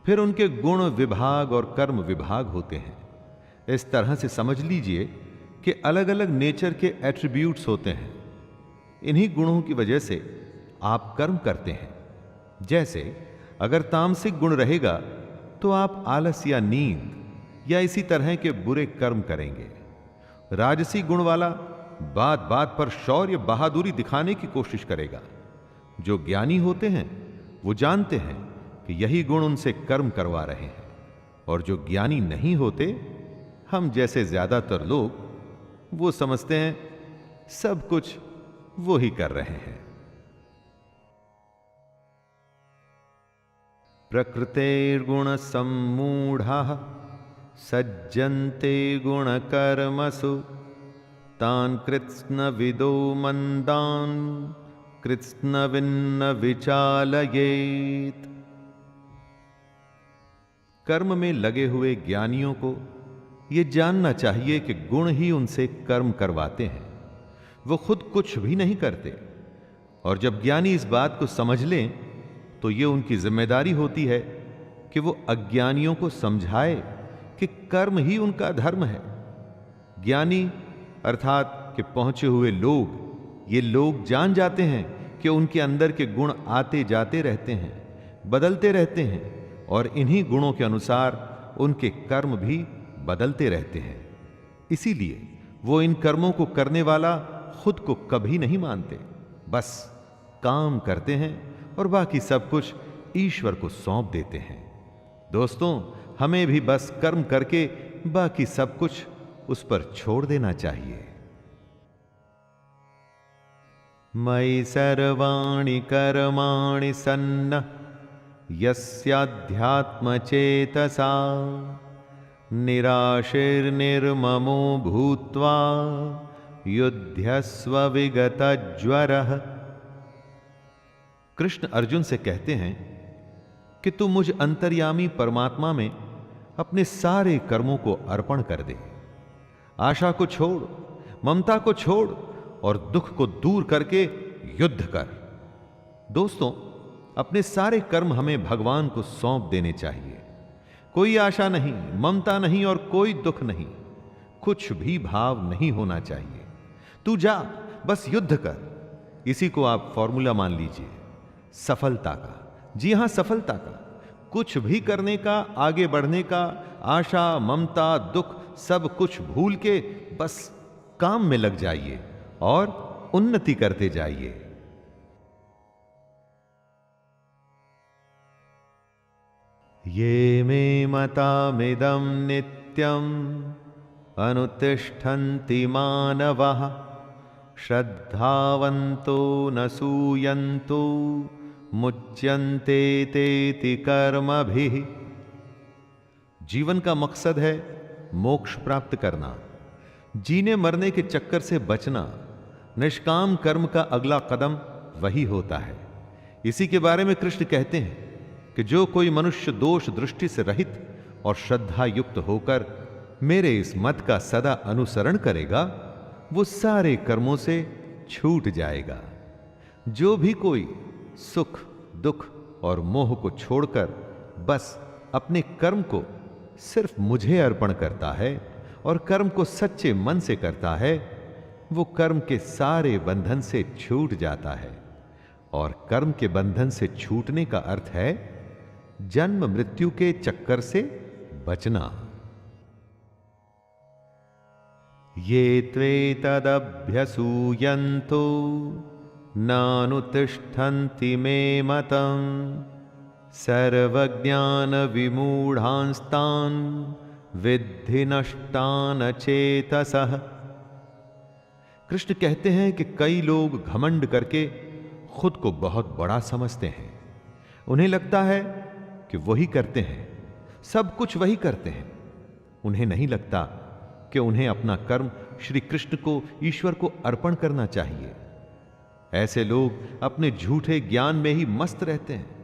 फिर उनके गुण विभाग और कर्म विभाग होते हैं। इस तरह से समझ लीजिए कि अलग अलग नेचर के एट्रीब्यूट्स होते हैं। इन्हीं गुणों की वजह से आप कर्म करते हैं। जैसे अगर तामसिक गुण रहेगा तो आप आलस या नींद या इसी तरह के बुरे कर्म करेंगे। राजसी गुण वाला बात बात पर शौर्य, बहादुरी दिखाने की कोशिश करेगा। जो ज्ञानी होते हैं वो जानते हैं कि यही गुण उनसे कर्म करवा रहे हैं, और जो ज्ञानी नहीं होते, हम जैसे ज्यादातर लोग, वो समझते हैं सब कुछ वो ही कर रहे हैं। प्रकृतेर्गुण सम्मूढ़ाः सज्जन्ते गुणकर्मसु तान् कृत्स्नविदो मंदान् कृत्स्नविन्न विचालयेत्। कर्म में लगे हुए ज्ञानियों को यह जानना चाहिए कि गुण ही उनसे कर्म करवाते हैं, वो खुद कुछ भी नहीं करते। और जब ज्ञानी इस बात को समझ लें तो ये उनकी जिम्मेदारी होती है कि वो अज्ञानियों को समझाए कि कर्म ही उनका धर्म है। ज्ञानी अर्थात कि पहुंचे हुए लोग, ये लोग जान जाते हैं कि उनके अंदर के गुण आते जाते रहते हैं, बदलते रहते हैं, और इन्हीं गुणों के अनुसार उनके कर्म भी बदलते रहते हैं। इसीलिए वो इन कर्मों को करने वाला खुद को कभी नहीं मानते, बस काम करते हैं और बाकी सब कुछ ईश्वर को सौंप देते हैं। दोस्तों, हमें भी बस कर्म करके बाकी सब कुछ उस पर छोड़ देना चाहिए। मयि सर्वाणि कर्माणि सन्नः यस्याध्यात्मचेतसा निराशीर्निर्ममो भूत्वा युध्यस्व विगतज्वरः। कृष्ण अर्जुन से कहते हैं कि तू मुझ अंतर्यामी परमात्मा में अपने सारे कर्मों को अर्पण कर दे आशा को छोड़, ममता को छोड़ और दुख को दूर करके युद्ध कर। दोस्तों, अपने सारे कर्म हमें भगवान को सौंप देने चाहिए। कोई आशा नहीं, ममता नहीं और कोई दुख नहीं, कुछ भी भाव नहीं होना चाहिए। तू जा, बस युद्ध कर। इसी को आप फॉर्मूला मान लीजिए सफलता का। जी हां, सफलता का। कुछ भी करने का, आगे बढ़ने का, आशा, ममता, दुख सब कुछ भूल के बस काम में लग जाइए और उन्नति करते जाइए। ये मे मतामिदं नित्यम् अनुतिष्ठन्ति मानवः श्रद्धावन्तो न सूयन्तो मुच्यन्ते तेति कर्मभिः। जीवन का मकसद है मोक्ष प्राप्त करना, जीने मरने के चक्कर से बचना। निष्काम कर्म का अगला कदम वही होता है। इसी के बारे में कृष्ण कहते हैं कि जो कोई मनुष्य दोष दृष्टि से रहित और श्रद्धा युक्त होकर मेरे इस मत का सदा अनुसरण करेगा, वो सारे कर्मों से छूट जाएगा। जो भी कोई सुख, दुख और मोह को छोड़कर बस अपने कर्म को सिर्फ मुझे अर्पण करता है और कर्म को सच्चे मन से करता है, वो कर्म के सारे बंधन से छूट जाता है। और कर्म के बंधन से छूटने का अर्थ है जन्म मृत्यु के चक्कर से बचना। ये त्वेतदभ्यसूयन्तो नानुतिष्ठन्ति मे मतम् सर्वज्ञान विमूढ़ांस्तान् विद्धि नष्टान् चेतसः। कृष्ण कहते हैं कि कई लोग घमंड करके खुद को बहुत बड़ा समझते हैं। उन्हें लगता है कि वही करते हैं, सब कुछ वही करते हैं। उन्हें नहीं लगता कि उन्हें अपना कर्म श्री कृष्ण को, ईश्वर को अर्पण करना चाहिए। ऐसे लोग अपने झूठे ज्ञान में ही मस्त रहते हैं।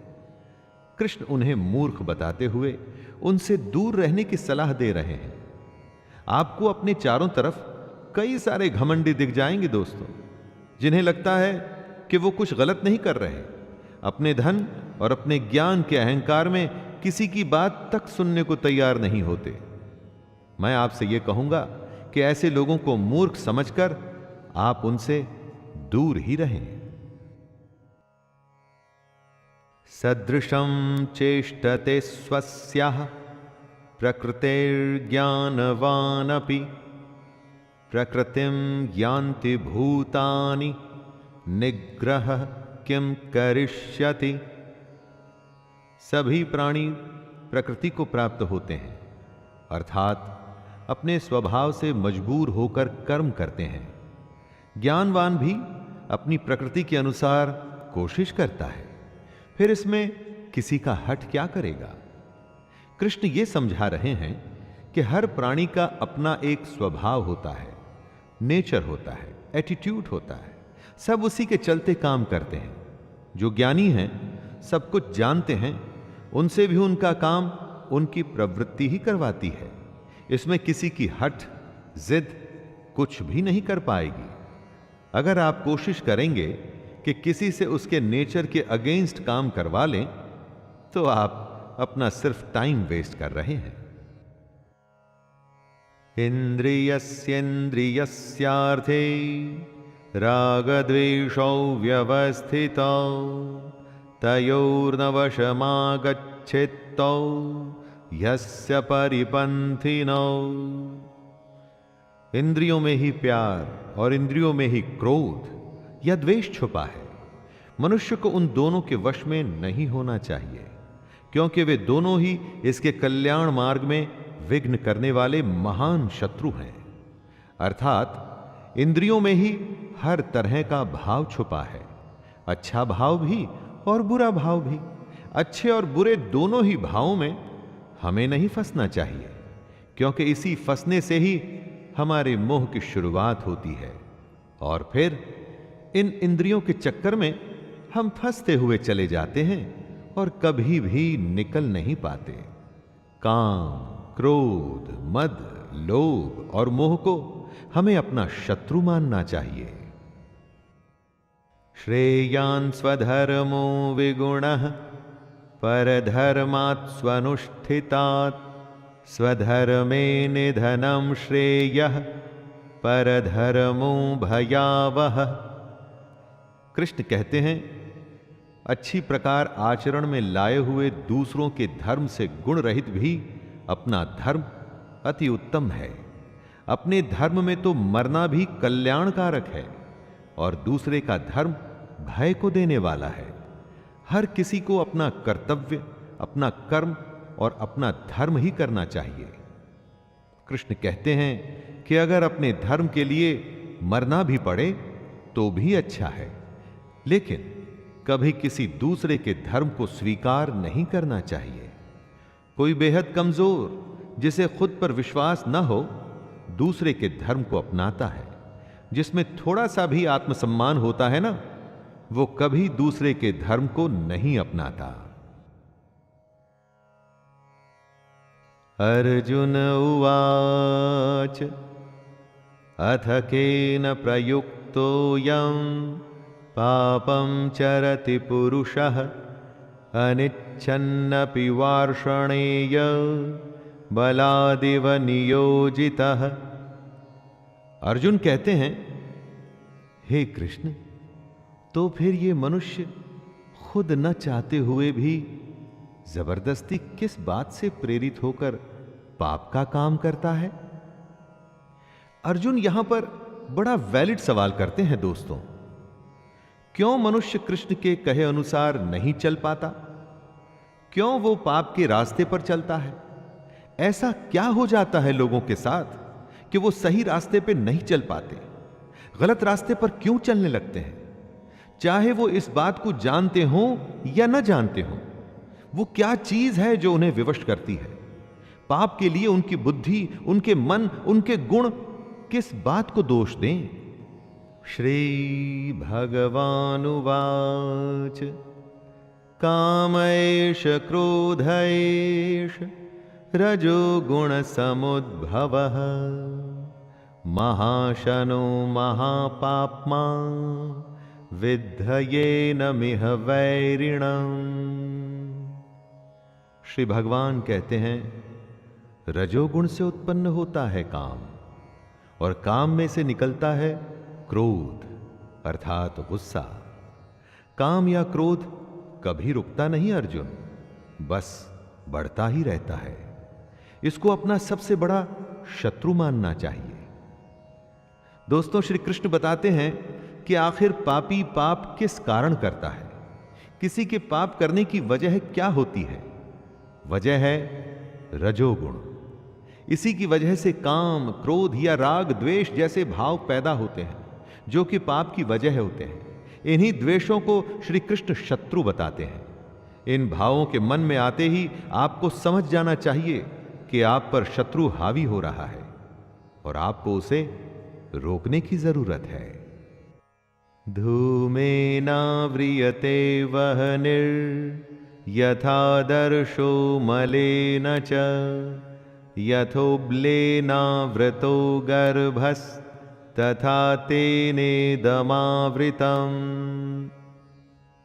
कृष्ण उन्हें मूर्ख बताते हुए उनसे दूर रहने की सलाह दे रहे हैं। आपको अपने चारों तरफ कई सारे घमंडी दिख जाएंगे दोस्तों, जिन्हें लगता है कि वो कुछ गलत नहीं कर रहे। अपने धन और अपने ज्ञान के अहंकार में किसी की बात तक सुनने को तैयार नहीं होते। मैं आपसे यह कहूंगा कि ऐसे लोगों को मूर्ख समझकर आप उनसे दूर ही रहें। सदृशं चेष्टते स्वस्याः प्रकृतिर्ज्ञानवानपि प्रकृतिं यान्ति भूतानि निग्रह किम करिष्यति। सभी प्राणी प्रकृति को प्राप्त होते हैं, अर्थात अपने स्वभाव से मजबूर होकर कर्म करते हैं। ज्ञानवान भी अपनी प्रकृति के अनुसार कोशिश करता है, फिर इसमें किसी का हठ क्या करेगा। कृष्ण ये समझा रहे हैं कि हर प्राणी का अपना एक स्वभाव होता है, नेचर होता है, एटीट्यूड होता है। सब उसी के चलते काम करते हैं। जो ज्ञानी हैं, सब कुछ जानते हैं, उनसे भी उनका काम उनकी प्रवृत्ति ही करवाती है। इसमें किसी की हठ, जिद कुछ भी नहीं कर पाएगी। अगर आप कोशिश करेंगे कि किसी से उसके नेचर के अगेंस्ट काम करवा लें, तो आप अपना सिर्फ टाइम वेस्ट कर रहे हैं। इंद्रियस्येन्द्रियस्यार्थे रागद्वेषौ व्यवस्थितौ तयोर्नवशमागच्छेत्तौ यस्य परिपन्थिनौ। इंद्रियों में ही प्यार और इंद्रियों में ही क्रोध या द्वेष छुपा है। मनुष्य को उन दोनों के वश में नहीं होना चाहिए, क्योंकि वे दोनों ही इसके कल्याण मार्ग में विघ्न करने वाले महान शत्रु हैं। अर्थात इंद्रियों में ही हर तरह का भाव छुपा है, अच्छा भाव भी और बुरा भाव भी। अच्छे और बुरे दोनों ही भावों में हमें नहीं फंसना चाहिए, क्योंकि इसी फंसने से ही हमारे मोह की शुरुआत होती है और फिर इन इंद्रियों के चक्कर में हम फंसते हुए चले जाते हैं और कभी भी निकल नहीं पाते। काम, क्रोध, मद, लोभ और मोह को हमें अपना शत्रु मानना चाहिए। श्रेयान् स्वधर्मो विगुणः परधर्मात् स्वनुष्ठितात् स्वधर्मे निधनं श्रेयः परधर्मो भयावह। कृष्ण कहते हैं, अच्छी प्रकार आचरण में लाए हुए दूसरों के धर्म से गुण रहित भी अपना धर्म अति उत्तम है। अपने धर्म में तो मरना भी कल्याणकारक है और दूसरे का धर्म भय को देने वाला है। हर किसी को अपना कर्तव्य, अपना कर्म और अपना धर्म ही करना चाहिए। कृष्ण कहते हैं कि अगर अपने धर्म के लिए मरना भी पड़े तो भी अच्छा है, लेकिन कभी किसी दूसरे के धर्म को स्वीकार नहीं करना चाहिए। कोई बेहद कमजोर, जिसे खुद पर विश्वास न हो, दूसरे के धर्म को अपनाता है। जिसमें थोड़ा सा भी आत्मसम्मान होता है ना, वो कभी दूसरे के धर्म को नहीं अपनाता। अर्जुन उवाच अथ केन प्रयुक्तोऽयं पापं चरति पुरुषः अनिच्छन्नपि वार्ष्णेय बलादिव नियोजितः। अर्जुन कहते हैं, हे कृष्ण, तो फिर ये मनुष्य खुद न चाहते हुए भी जबरदस्ती किस बात से प्रेरित होकर पाप का काम करता है? अर्जुन यहां पर बड़ा वैलिड सवाल करते हैं दोस्तों। क्यों मनुष्य कृष्ण के कहे अनुसार नहीं चल पाता? क्यों वो पाप के रास्ते पर चलता है? ऐसा क्या हो जाता है लोगों के साथ कि वो सही रास्ते पे नहीं चल पाते, गलत रास्ते पर क्यों चलने लगते हैं? चाहे वो इस बात को जानते हो या न जानते हो, वो क्या चीज है जो उन्हें विवश करती है? पाप के लिए उनकी बुद्धि, उनके मन, उनके गुण किस बात को दोष दें? श्री भगवानुवाच कामैष क्रोधैष रजो गुण समुद्भवः महाशनो महापाप्मा विद्धयेनमिह वैरिणम्। श्री भगवान कहते हैं, रजोगुण से उत्पन्न होता है काम, और काम में से निकलता है क्रोध अर्थात गुस्सा। काम या क्रोध कभी रुकता नहीं अर्जुन, बस बढ़ता ही रहता है। इसको अपना सबसे बड़ा शत्रु मानना चाहिए। दोस्तों, श्री कृष्ण बताते हैं कि आखिर पापी पाप किस कारण करता है, किसी के पाप करने की वजह क्या होती है? वजह है रजोगुण। इसी की वजह से काम, क्रोध या राग, द्वेष जैसे भाव पैदा होते हैं, जो कि पाप की वजह होते हैं। इन्हीं द्वेषों को श्री कृष्ण शत्रु बताते हैं। इन भावों के मन में आते ही आपको समझ जाना चाहिए कि आप पर शत्रु हावी हो रहा है और आपको उसे रोकने की जरूरत है। धूमेनाव्रियते वह्निर् यथादर्शो मलेन च यथोब्लेनावृतो गर्भस्तथा तेनेदमावृतम्।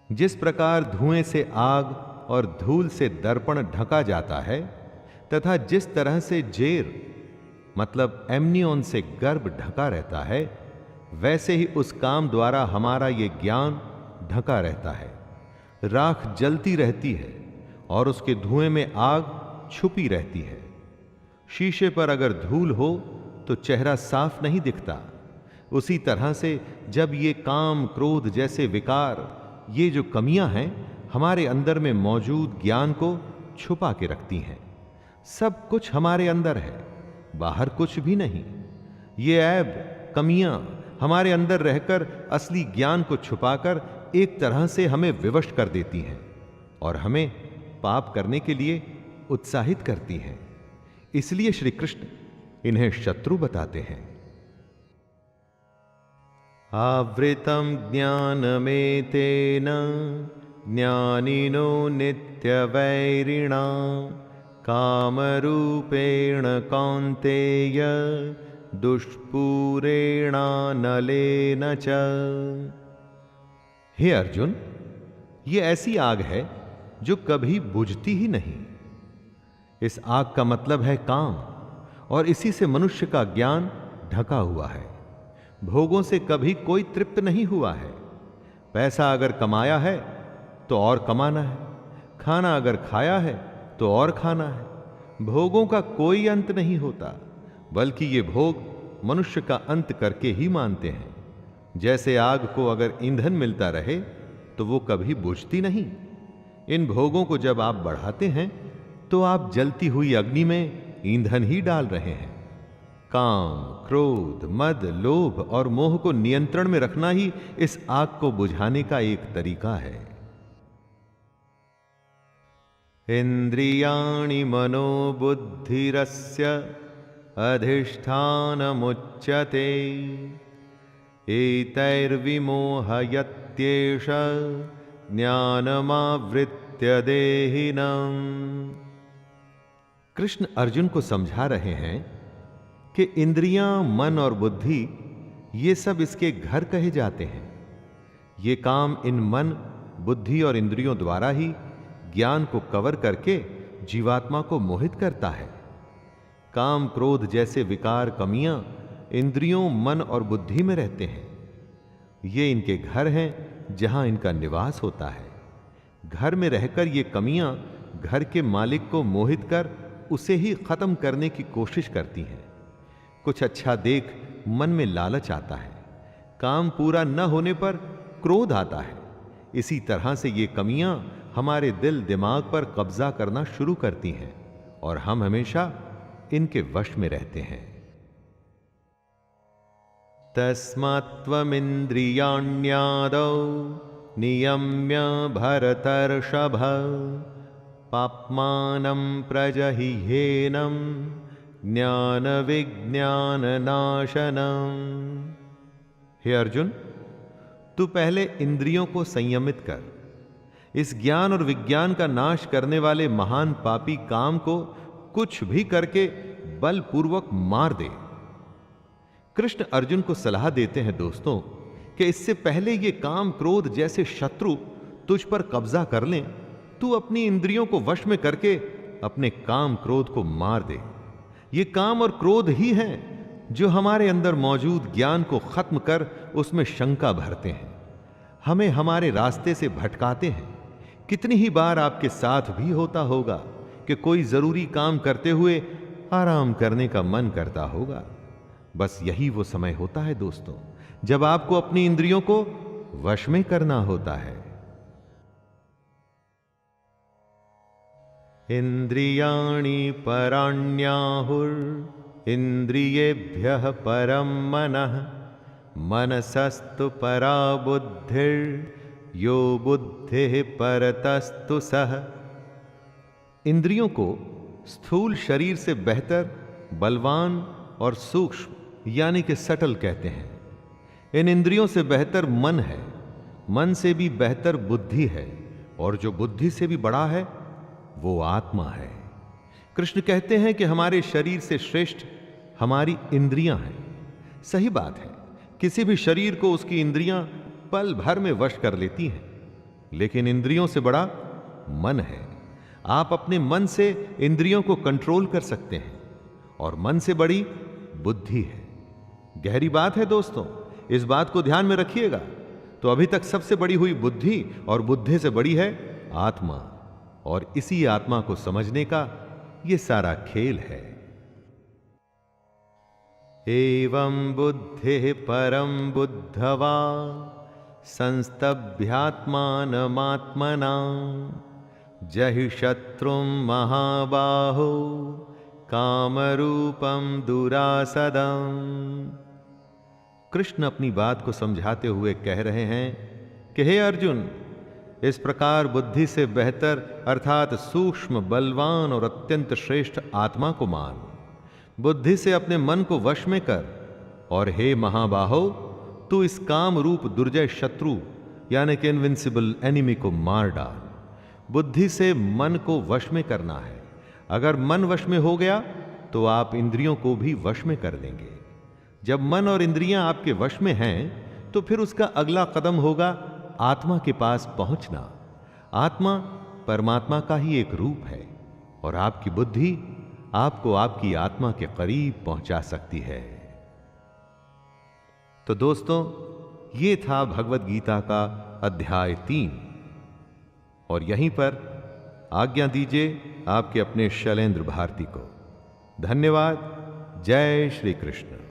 जिस प्रकार धुएं से आग और धूल से दर्पण ढका जाता है, तथा जिस तरह से जेर मतलब एमनियोन से गर्भ ढका रहता है, वैसे ही उस काम द्वारा हमारा ये ज्ञान ढका रहता है। राख जलती रहती है और उसके धुएं में आग छुपी रहती है। शीशे पर अगर धूल हो तो चेहरा साफ नहीं दिखता। उसी तरह से जब ये काम, क्रोध जैसे विकार, ये जो कमियां हैं, हमारे अंदर में मौजूद ज्ञान को छुपा के रखती हैं। सब कुछ हमारे अंदर है, बाहर कुछ भी नहीं। ये ऐब, कमियां हमारे अंदर रहकर असली ज्ञान को छुपाकर एक तरह से हमें विवश कर देती हैं और हमें पाप करने के लिए उत्साहित करती हैं। इसलिए श्री कृष्ण इन्हें शत्रु बताते हैं। आवृतम ज्ञानमेतेन ज्ञानिनो नित्यवैरिणा कामरूपेण कौन्तेय दुष्पूरेणानलेन च। हे अर्जुन, ये ऐसी आग है जो कभी बुझती ही नहीं। इस आग का मतलब है काम, और इसी से मनुष्य का ज्ञान ढका हुआ है। भोगों से कभी कोई तृप्त नहीं हुआ है। पैसा अगर कमाया है तो और कमाना है, खाना अगर खाया है तो और खाना है। भोगों का कोई अंत नहीं होता, बल्कि ये भोग मनुष्य का अंत करके ही मानते हैं। जैसे आग को अगर ईंधन मिलता रहे तो वो कभी बुझती नहीं। इन भोगों को जब आप बढ़ाते हैं तो आप जलती हुई अग्नि में ईंधन ही डाल रहे हैं। काम, क्रोध, मद, लोभ और मोह को नियंत्रण में रखना ही इस आग को बुझाने का एक तरीका है। इंद्रियाणि मनोबुद्धिरस्य अधिष्ठानमुच्यते एतैर्विमोहयत्येष ज्ञानमावृत्य देहिनम्। कृष्ण अर्जुन को समझा रहे हैं कि इंद्रियां, मन और बुद्धि ये सब इसके घर कहे जाते हैं। ये काम इन मन, बुद्धि और इंद्रियों द्वारा ही ज्ञान को कवर करके जीवात्मा को मोहित करता है। काम, क्रोध जैसे विकार, कमियां इंद्रियों, मन और बुद्धि में रहते हैं। ये इनके घर हैं जहां इनका निवास होता है। घर में रहकर ये कमियां घर के मालिक को मोहित कर उसे ही खत्म करने की कोशिश करती हैं। कुछ अच्छा देख मन में लालच आता है। काम पूरा न होने पर क्रोध आता है। इसी तरह से ये कमियां हमारे दिल दिमाग पर कब्जा करना शुरू करती हैं और हम हमेशा इनके वश में रहते हैं। तस्मात्त्वमिन्द्रियाण्यादौ नियम्य भरतर्षभ पाप्मानं प्रजहिह्येनं ज्ञान विज्ञान नाशनम्। हे अर्जुन, तू पहले इंद्रियों को संयमित कर। इस ज्ञान और विज्ञान का नाश करने वाले महान पापी काम को कुछ भी करके बलपूर्वक मार दे। कृष्ण अर्जुन को सलाह देते हैं दोस्तों कि इससे पहले ये काम, क्रोध जैसे शत्रु तुझ पर कब्जा कर लें, तू अपनी इंद्रियों को वश में करके अपने काम, क्रोध को मार दे। ये काम और क्रोध ही हैं जो हमारे अंदर मौजूद ज्ञान को खत्म कर उसमें शंका भरते हैं, हमें हमारे रास्ते से भटकाते हैं। कितनी ही बार आपके साथ भी होता होगा कि कोई जरूरी काम करते हुए आराम करने का मन करता होगा। बस यही वो समय होता है दोस्तों, जब आपको अपनी इंद्रियों को वश में करना होता है। इंद्रियाणि पराण्याहुर इंद्रियेभ्यः परम मनः मनसस्तु परा बुद्धिर यो बुद्धिः परतस्तु सः। इंद्रियों को स्थूल शरीर से बेहतर, बलवान और सूक्ष्म यानी कि सटल कहते हैं। इन इंद्रियों से बेहतर मन है, मन से भी बेहतर बुद्धि है, और जो बुद्धि से भी बड़ा है वो आत्मा है। कृष्ण कहते हैं कि हमारे शरीर से श्रेष्ठ हमारी इंद्रियां हैं। सही बात है, किसी भी शरीर को उसकी इंद्रियां पल भर में वश कर लेती हैं, लेकिन इंद्रियों से बड़ा मन है। आप अपने मन से इंद्रियों को कंट्रोल कर सकते हैं, और मन से बड़ी बुद्धि है। गहरी बात है दोस्तों, इस बात को ध्यान में रखिएगा। तो अभी तक सबसे बड़ी हुई बुद्धि, और बुद्धि से बड़ी है आत्मा, और इसी आत्मा को समझने का ये सारा खेल है। एवं बुद्धि परम बुद्धवा संस्तभ्यात्मानमात्मना जहि शत्रुं महाबाहो कामरूपम दुरासदम्। कृष्ण अपनी बात को समझाते हुए कह रहे हैं कि हे अर्जुन, इस प्रकार बुद्धि से बेहतर अर्थात सूक्ष्म, बलवान और अत्यंत श्रेष्ठ आत्मा को मान। बुद्धि से अपने मन को वश में कर, और हे महाबाहो, तू इस काम रूप दुर्जय शत्रु यानी कि इनविंसिबल एनिमी को मार डाल। बुद्धि से मन को वश में करना है, अगर मन वश में हो गया तो आप इंद्रियों को भी वश में कर लेंगे। जब मन और इंद्रियां आपके वश में हैं तो फिर उसका अगला कदम होगा आत्मा के पास पहुंचना। आत्मा परमात्मा का ही एक रूप है और आपकी बुद्धि आपको आपकी आत्मा के करीब पहुंचा सकती है। तो दोस्तों, ये था भगवत गीता का अध्याय 3 और यहीं पर आज्ञा दीजिए आपके अपने शैलेंद्र भारती को। धन्यवाद। जय श्री कृष्ण।